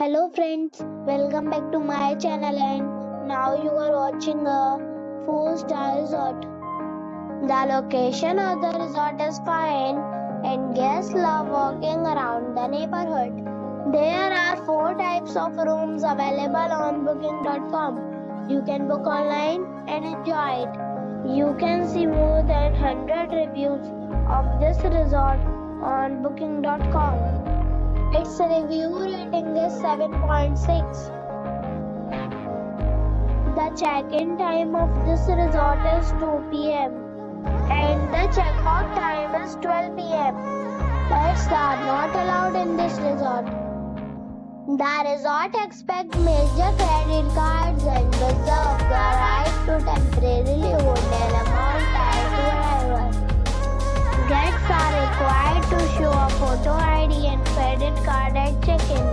Hello friends, welcome back to my channel and now you are watching a 4-star resort. The location of the resort is fine and guests love walking around the neighborhood. There are 4 types of rooms available on booking.com. You can book online and enjoy it. You can see more than 100 reviews of this resort on booking.com. Its review rating is 7.6. The check-in time of this resort is 2 p.m. and the check-out time is 12 p.m. Pets are not allowed in this resort. The resort expects major credit cards and reserves the right to temporarily hold an amount tied to arrival. Guests are required to show a photo ID and credit card at check-in.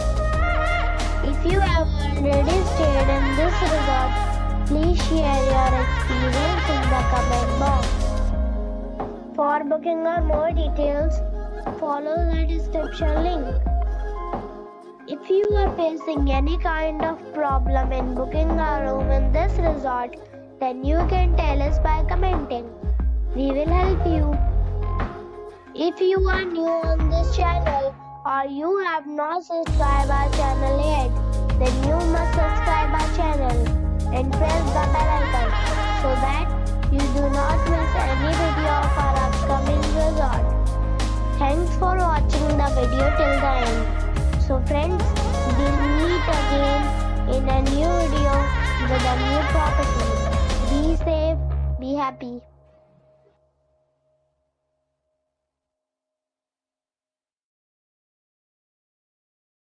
If you have already stayed in this resort, please share your experience in the comment box. For booking or more details, follow the description link. If you are facing any kind of problem in booking a room in this resort, then you can tell us by commenting. We will help you. If you are new on this channel or you have not subscribed our channel yet, then you must subscribe our channel and press the bell icon so that you do not miss any video of our upcoming resort. Thanks for watching the video till the end. So friends, we'll meet again in a new video with a new property. Be safe, be happy.